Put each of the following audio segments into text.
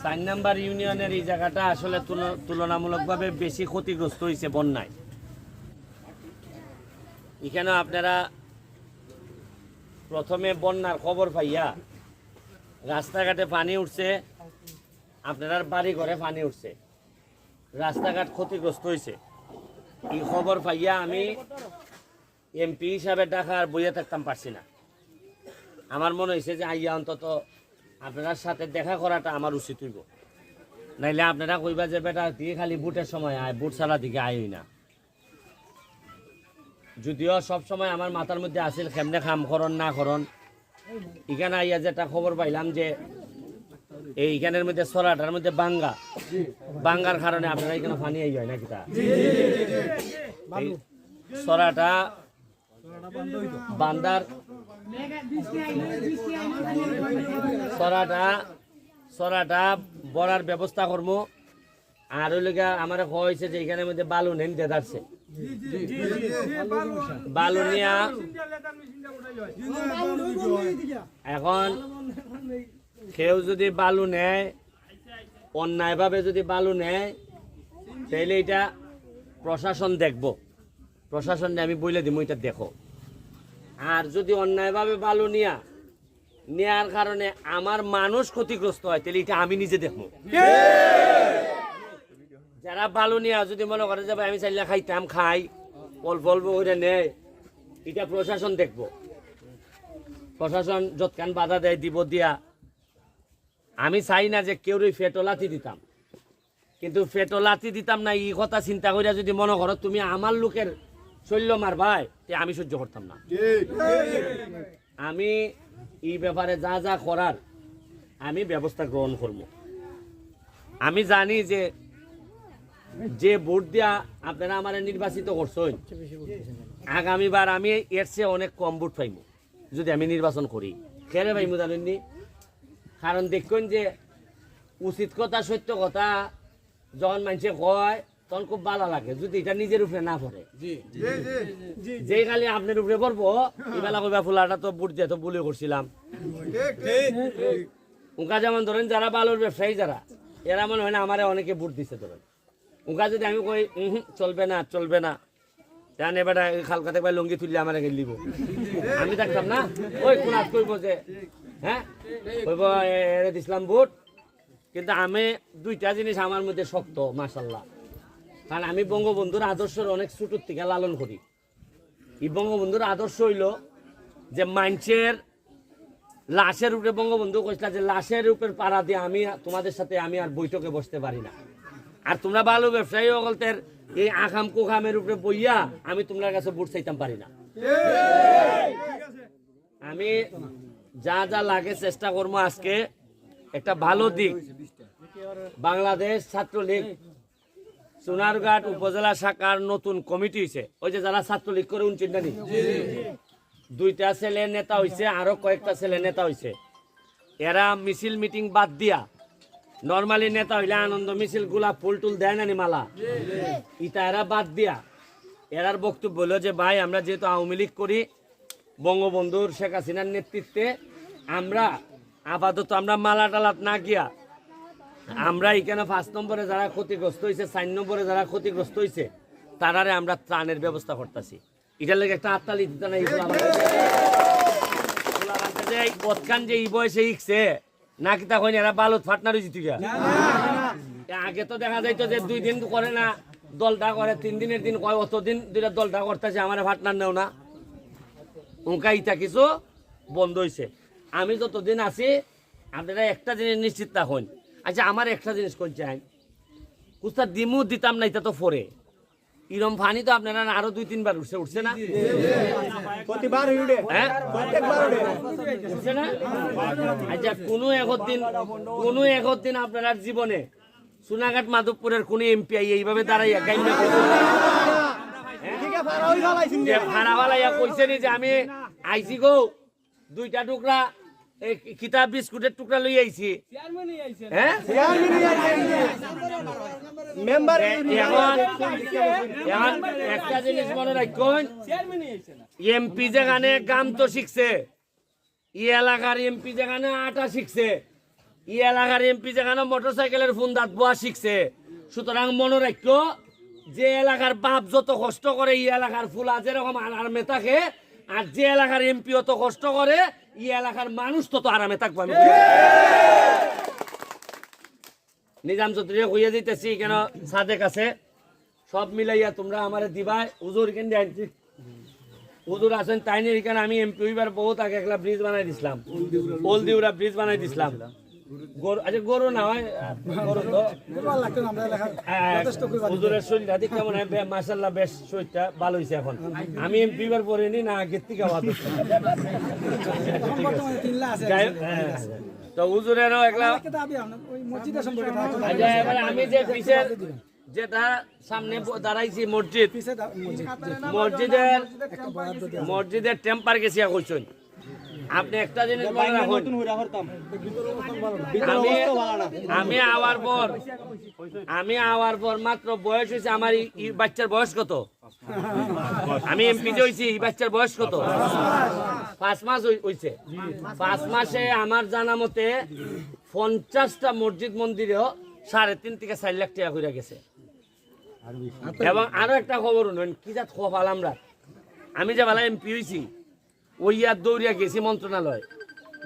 4 number ইউনিয়নের এই জায়গাটা আসলে তুলনামূলকভাবে বেশি ক্ষতিগ্রস্ত হয়েছে বন্যায়। এখানে আপনারা প্রথমে বন্যার খবর পাইয়া রাস্তাঘাটে পানি উঠছে, আপনার বাড়ি ঘরে পানি উঠছে, রাস্তাঘাট ক্ষতিগ্রস্ত হয়েছে। এই খবর পাইয়া আমি এমপি হিসাবে ঢাকার বইয়ে থাকতাম পারছি না। আমার মনে হয়েছে যে আইয়া অন্তত আপনার সাথে দেখা করাটা আমার উচিত হইব, নাইলে আপনারা কইবা যে বেটা দিয়ে খালি বুটের সময় আয়, বুট ছাড়া দিকে আয়ই না। যদিও সব সময় আমার মাথার মধ্যে আসিল কেমনে খাম করন না করন। এখানে আইয়া যেটা খবর পাইলাম যে এইখানের মধ্যে সরাটার মধ্যে বাঙ্গার কারণে আপনারা এখানে পানি আই হয় নাকি তা সরাটা বান্দার সরাটা বড়ার ব্যবস্থা করবো। আর ওই লোক আমার হয়েছে যে এখানের মধ্যে বালু নেন দেদারছে, বালু নিয়া এখন কেউ যদি বালু নেয়, অন্যায়ভাবে যদি বালু নেয়, তাহলে এটা প্রশাসন দেখবো, প্রশাসন আমি বলে দিব এটা দেখো। আর যদি অন্যায়ভাবে বালু নেয়ার কারণে আমার মানুষ ক্ষতিগ্রস্ত হয়, তাহলে এটা আমি নিজে দেখবো। যারা বালু নিয়া যদি মনে করে যে আমি চাইলে খাইতাম খাই, অল্প অল্প করে নেয়, এটা প্রশাসন দেখবো। প্রশাসন যৎকান বাধা দেয় দিব দিয়া। আমি চাই না যে কেউ ফেটলাতি দিতাম, কিন্তু ফেটলাতি দিতাম না এই কথা চিন্তা করিয়া যদি মনে করো তুমি আমার লোকের শৈল্য মার ভাই, আমি সহ্য করতাম না। আমি এই ব্যাপারে যা যা করার আমি ব্যবস্থা গ্রহণ করব। আমি জানি যে ভোট দিয়া আপনারা আমার নির্বাচিত করছেন, আগামীবার আমি এর চেয়ে অনেক কম ভোট পাইব যদি আমি নির্বাচন করি। কেন পাইব জানেননি? কারণ দেখুন যে উচিত কথা সত্য কথা যখন মানুষে কয় তখন খুব ভালো লাগে, যদি এটা নিজের উপরে না পড়ে। যে খালি আপনার উপরে পড়বো এবেলা কইবা ফুলাটা তো বুট দিয়ে তো বুলি করছিলাম। উনকা যেমন ধরেন যারা বালুর ব্যবসায়ী যারা, এরা মনে হয় না আমারে অনেকে বুট দিছে ধরেন। উনকা যদি আমি কই চলবে না জান এবার খালকাতে ভাই লঙ্গি তুললে আমার গেলিব, আমি থাকতাম না। ওই কোন কইব যে হ্যাঁ কইব এরে দিছিলাম বুট। কিন্তু আমি দুইটা জিনিস আমার মধ্যে শক্ত মাশাল্লাহ, কারণ আমি বঙ্গবন্ধুর আদর্শের অনেক ছোটোর থেকে লালন করি। এই বঙ্গবন্ধুর আদর্শ হইল যে মানুষের লাশের উপরে বঙ্গবন্ধু কইছিল যে লাশের উপরে পাড়া দিয়ে আমি তোমাদের সাথে আমি আর বৈঠকে বসতে পারি না। আর তোমরা ভালো ব্যবসায়ী অগলতের এই আখাম কোখামের উপরে বইয়া আমি তোমার কাছে ভোট চাইতাম পারি না। আমি যা যা লাগে চেষ্টা করবো। আজকে একটা ভালো দিক, বাংলাদেশ ছাত্রলীগ সোনারঘাট উপজেলা শাখার নতুন কমিটি হয়েছে। ওই যে যারা ছাত্রলীগ করে উনচিন্তানি, দুইটা ছেলে নেতা হয়েছে, আরো কয়েকটা ছেলে নেতা হয়েছে। এরা মিছিল মিটিং বাদ দিয়া, নর্মালি নেতা হইলে আনন্দ মিছিল গুলা ফুল টুল দেয় না মালা, ইটা এরা বাদ দিয়া এরার বক্তব্য হলো যে ভাই আমরা যেহেতু আওয়ামী লীগ করি, বঙ্গবন্ধুর শেখ হাসিনার নেতৃত্বে আমরা আপাতত আমরা মালা টালাত না গিয়া আমরা এখানে 5 নম্বরে যারা ক্ষতিগ্রস্ত হয়েছে, 4 নম্বরে যারা ক্ষতিগ্রস্ত হয়েছে তারারে আমরা ত্রাণের ব্যবস্থা করতেছি। এটার লেগে একটা আত্মালি দিতে না পথখান যে এই বয়সে ইকছে নাকি তখন এরা বালত ফাটনা রয়েছে। তুই আগে তো দেখা যাইতো যে 2 দিন করে না দলটা করে, 3 দিনের দিন কয়, অতদিন দুইটা দলটা করতেছে আমার ফাটনার নেও না। উনকা ইটা কিছু বন্ধ হয়েছে। আমি যতদিন আছি আপনারা একটা জিনিস নিশ্চিত থাকুন। আচ্ছা আমার একটা জিনিস কোন চাই, কুস্তা দিমু দিতাম না, এটা তো পরে ইরম ফানি তো আপনারা আরো 2-3 বার উঠছে না? উঠছে না? আচ্ছা কোনো একদিন আপনার জীবনে সোনাঘাট মাধবপুরের কোন এমপি এইভাবে দাঁড়াইয়া গাইনা ফাড়াওয়ালাইয়া কইছেনি যে আমি আইসি গো 2টা টুকরা কিতাব বিস্কুটের টুকরা লই আইছি। একটা জিনিস মনে রাখুন, এমপি যেখানে গাম তো শিখছে, ই এলাকার এমপি যেখানে আটা শিখছে, ই এলাকার এমপি যেখানে মোটরসাইকেলের ফোন দাঁত বোয়া শিখছে। সুতরাং মনে রাখো, যে এলাকার বাপ যত কষ্ট করে ই এলাকার ফুলা যেরকম আরামে থাকে, আর যে এলাকার এমপি অত কষ্ট করে ই এলাকার মানুষ তত আরামে থাকবে। আমি নিজাম চৌধুরী হইয়া দিতেছি কেন সাদেক আছে, সব মিলাইয়া তোমরা আমার দিবাই। হুজুর কেন আনছি, হুজুর আছেন তাই নিয়ে এখানে আমি এমপি হইবার বহুত আগে একটা ব্রিজ বানাই দিছিলাম, ওলদিউরা ব্রিজ বানাই দিছিলাম। আচ্ছা গরু না হয়, গরু তো হুজুরের শরীরটা কেমন হয় মাশাআল্লাহ, বেশ শরীরটা ভালো হয়েছে এখন। আমি এমপি বার পরে নি না, আগের থেকে তো হুজুরেরও একটা। এবারে আমি যে পিছের যেটা সামনে দাঁড়াইছি মসজিদ, মসজিদের টেম্পার গেছিয়া কইছেন আপনি একটা জিনিস মনে রাখুন। আমি আওয়ার পর মাত্র বয়স হয়েছে আমার, বাচ্চার বয়স কত? আমি এমপি হয়েছি, এই বাচ্চার বয়স কত? 5 মাস হয়েছে। 5 মাসে আমার জানা মতে 50টা মসজিদ মন্দিরেও 3.5 থেকে 4 লাখ টাকা করে গেছে। এবং আরো একটা খবর শুনুন, কি জাত খবর আমরা, আমি যে বেলা এমপি হয়েছি ওই আর দৌড়িয়া গেছি মন্ত্রণালয়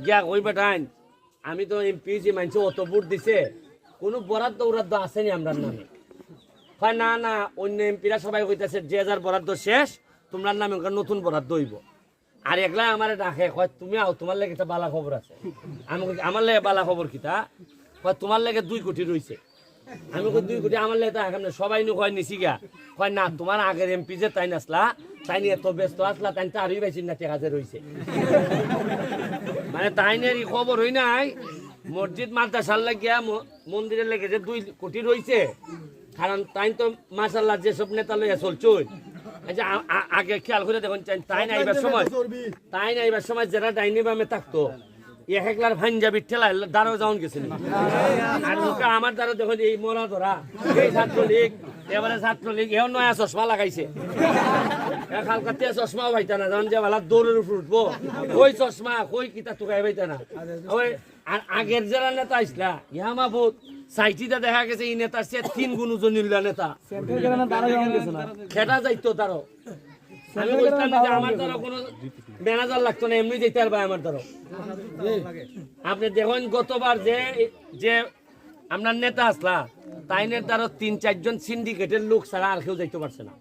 গিয়া কই বেটাইন আমি তো এমপি হয়েছি, মানছি অত ভোট দিছে, কোনো বরাদ্দ উরাদ্দ আসেনি আমরার নামে। হয় না না, অন্য এমপিরা সবাই কইতেছে যে যার বরাদ্দ শেষ, তোমরার নামে নতুন বরাদ্দ হইব। আর একলা আমার ডাকে হয় তুমি আও, তোমার লেগে একটা বালা খবর আছে। আমি আমার লেগে বালা খবর কিতা হয়, তোমার লেগে 2 কোটি রয়েছে। আমি 2 কোটি আমার লেগে তো সবাই নু হয় নিছি গা, হয় না তোমার আগের এমপি যে তাই নাসলা, তাই নিয়ে এত ব্যস্ত আসলা, তাই তো আরই বেশি না টেকাতে রয়েছে। মানে তাই নিয়ে খবর হই নাই, মসজিদ মাদ্রাসার লাগিয়া মন্দিরের লেগে যে 2 কোটি রয়েছে। কারণ তাই তো মাশাআল্লাহ যেসব নেতা লইয়া চলছই, আচ্ছা আগে খেয়াল করে দেখুন, তাই না এইবার সময় যারা ডাইনি বামে থাকতো একলার পাঞ্জাবির ঠেলায় দ্বারও যাওন গেছিল। আর আমার দ্বারা দেখুন এই মরা ধরা, এই ছাত্রলীগ, এবারে ছাত্রলীগ এও নয়া চশমা লাগাইছে। কালকাতে চশমাও পাইতা না, যখন যে বেলা দৌড়ের উপর উঠবো ওই চশমা ওই কিতা টুকাই পাইতা না। ওই আর আগের যারা নেতা আসলা ইহামা বহুত সাইটিটা দেখা গেছে এই নেতার সে 3 গুণ ওজন নেতা খেটা যাইতো তারও। আমি বলতাম যে আমার দ্বারা কোনো ম্যানেজার লাগতো না, এমনি যেতে পারবে আমার দ্বারা। আপনি দেখুন গতবার যে আপনার নেতা আসলা তাই নেতারও 3-4 জন সিন্ডিকেটের লোক ছাড়া আর কেউ যাইতে পারছে না,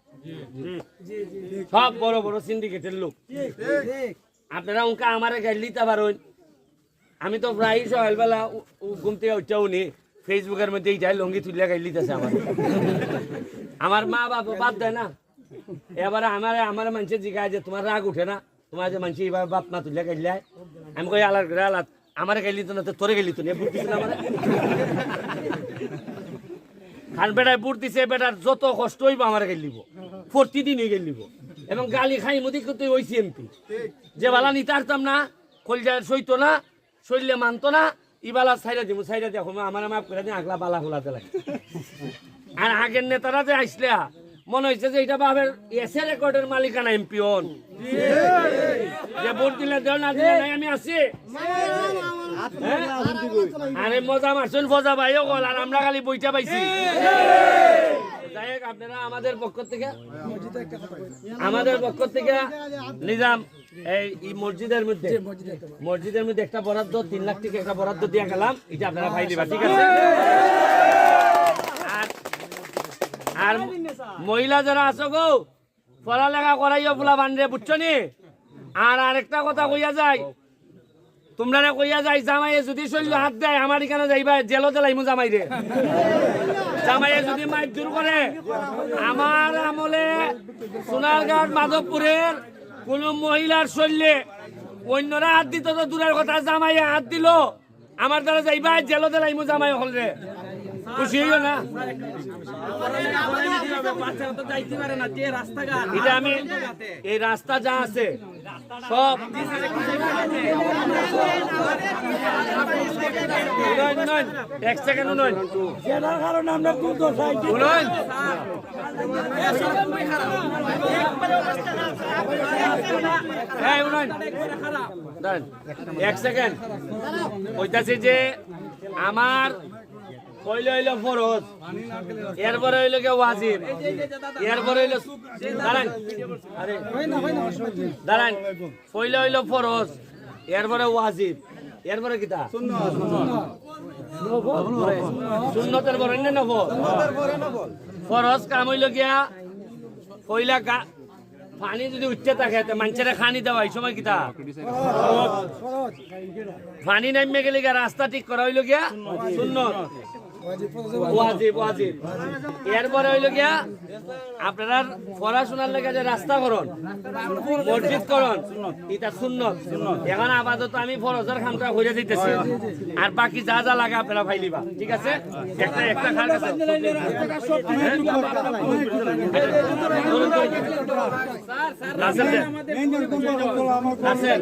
সব বড় বড় সিন্ডিকেটের লোক। আপনারা উনকা আমারে গাইল দিতে পারেন। আমি তো প্রায় সকালবেলা ঘুম থেকে উঠতেও নি, ফেসবুকের মধ্যে এইটাই লঙ্গি তুলিয়া গাইল দিতেছে আমার মা বাবা বাদ দেয় না। এবারে আমার মানুষের জিগায় যে তোমার রাগ উঠে না, তোমার যে মানুষ এইভাবে বাপ মা তুলিয়া গাইলায়। আমি কই আলাদ করে আলাদ, আমার গাইলি তো না, তোরে গাইলি তো না, বুট দিছে না আমার। খান বেটায় বুট দিছে, বেটার যত কষ্ট হইব আমার গাইলিব, প্রতিদিনই গাইলিব। এবং গালি খাই মুদি করতে হইছি এমপি, যে বালা নিতে পারতাম না, কলজা সইতো না, শরীরে মানতো না, ইবালা সাইডা দিব, সাইডা দেখো আমার মাপ করে দিন, আগলা বালা খোলাতে লাগে। আর আগের নেতারা যে আসলে মনে হয়েছে যে এটা বাবের এসে রেকর্ডের মালিকানা এমপি হন, যে ভোট দিলে দেও না দিলে নাই আমি আছি। আরে মজা মারছেন ফজা ভাইও গল, আর আমরা খালি বইটা পাইছি। যাই হোক, আপনারা আমাদের পক্ষ থেকে নিজাম এই মসজিদের মধ্যে একটা বরাদ্দ 3 লাখ টাকা একটা বরাদ্দ দিয়ে গেলাম, এটা আপনারা ভাই দিবা, ঠিক আছে? আর মহিলা যারা আছো গো, পড়ালেখা করাইও ফুলা বান্ডে, বুঝছো নি? আর আরেকটা কথা কইয়া যায়, তোমরা কইয়া যায় জামাইয়ে যদি শরীর হাত দেয় আমার এখানে যাইবা, জেলো দেলাইমু জামাইরে। জামাইয়ে যদি মাইক দূর করে, আমার আমলে সোনারঘাট মাধবপুরের কোন মহিলার শরীরে অন্যরা হাত দিত তো দূরের কথা, জামাইয়ে হাত দিল আমার দ্বারা যাইবা, জেলো দেলাইমু জামাই হলরে। খুশি হইও না? এটা আমি এই রাস্তা যা আছে সব উনয়ন 1 সেকেন্ড উনয়ন সেটার কারণে আমরা খুব দোষাই উনয়ন এই উনয়ন দাঁড়ান 1 সেকেন্ড কইতাছি যে আমার কইলে হইলো ফরজ এরপরে হইলো কে ওয়াজিব এরপরে হইলো দাঁড়ান আরে দাঁড়ান কইলে হইলো ফরজ এরপরে ওয়াজিব এরপরে কিতা সুন্নতের পরে না নফল ফরজ কাম হইলো গিয়া কইলা পানি যদি উঠতে থাকে মানুষের খানি দেওয়া এই সময় কিতা পানি নামে গেলে গিয়া রাস্তা ঠিক করা হইলো গিয়া সুন্নত ওয়াজিব ওয়াজিব এরপরে হইলো গিয়া আপনারা পড়াশোনার লেগে যে রাস্তা করুন মসজিদ করুন এটা সুন্নত এখন আপাতত আমি ফরজের খামটা হইয়া দিতেছি আর বাকি যা যা লাগে আপনারা ফাইলিবা ঠিক আছে একটা একটা খার কাছে রাসেল রাসেল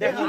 দেখো